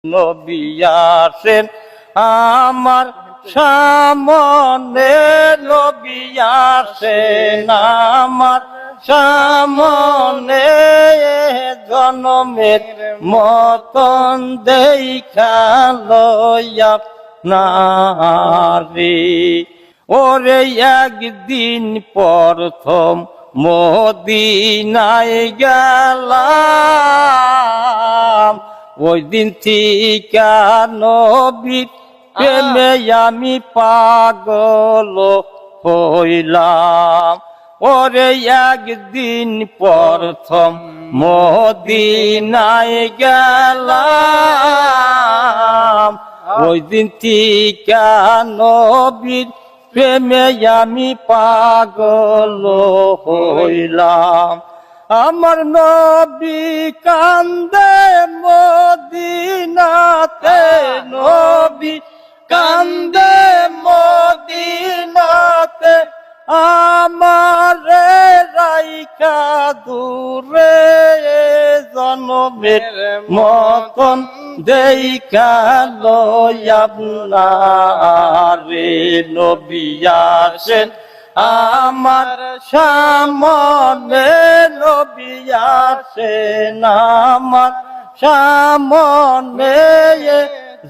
নবী আসেন আমার সামনে, নবী আসেন আমার সামনে, জনমের মতন দেখা লইয়া নারে। ওরে একদিন প্রথম মদিনায় গেলাম, ওই দিন থেকে নবীর প্রেমে আমি পাগল হইলাম। ওরে একদিন প্রথম মদিনায় গেলাম, ওই দিন থেকে নবীর প্রেমে আমি পাগল হইলাম। আমার নবী কান্দে মদিনাতে, নবী কান্দে মদিনাতে, আমারে রাইখা দূরে, জনমের মতন দেখা লইয়া আপনারে। নবী আসেন আমার সামনে, নবী আসেন আমার সামনে,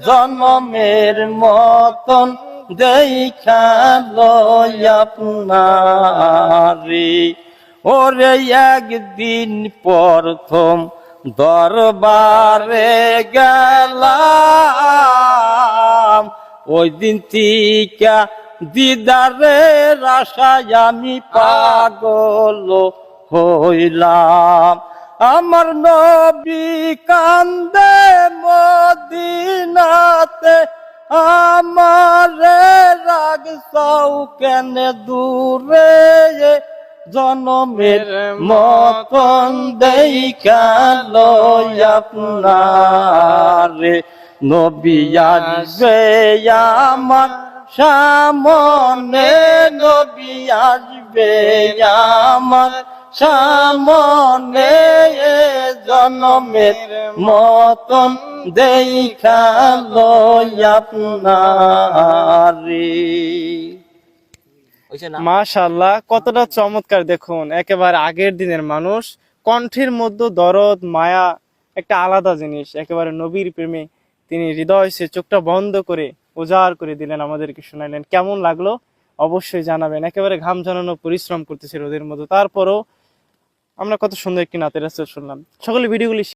জনমের মতন দেখা লইয়া আপনারে। ওরে একদিন প্রথম দরবারে গেলাম, ওই দিন থেকে দিদারের আশায় আমি পাগল হইলাম। আমার নবী কান্দে মদিনাতে, আমারে রাখছাও কেন দূরে, জনমের মতন দেখা লইয়া আপনারে। নবী আসবে আমার সামনে, নবী আসবে আমার সামনে, জনমের মতন দেখা লইয়া আপনারে। মাশাআল্লাহ, কতটা চমৎকার! দেখুন, একেবারে আগের দিনের মানুষ, কণ্ঠের মধ্যে দরদ মায়া একটা আলাদা জিনিস। একেবারে নবীর প্রেমে তিনি হৃদয় সে চোখটা বন্ধ করে উজাড় করে দিলেন, আমাদেরকে শোনাইলেন। কেমন লাগলো অবশ্যই জানাবেন। একেবারে ঘাম ঝরানো পরিশ্রম করতেছে রোদের মধ্যে, তারপরও আমরা কত সুন্দর একটি নাতের রাসূল শুনলাম। সকলে ভিডিওগুলি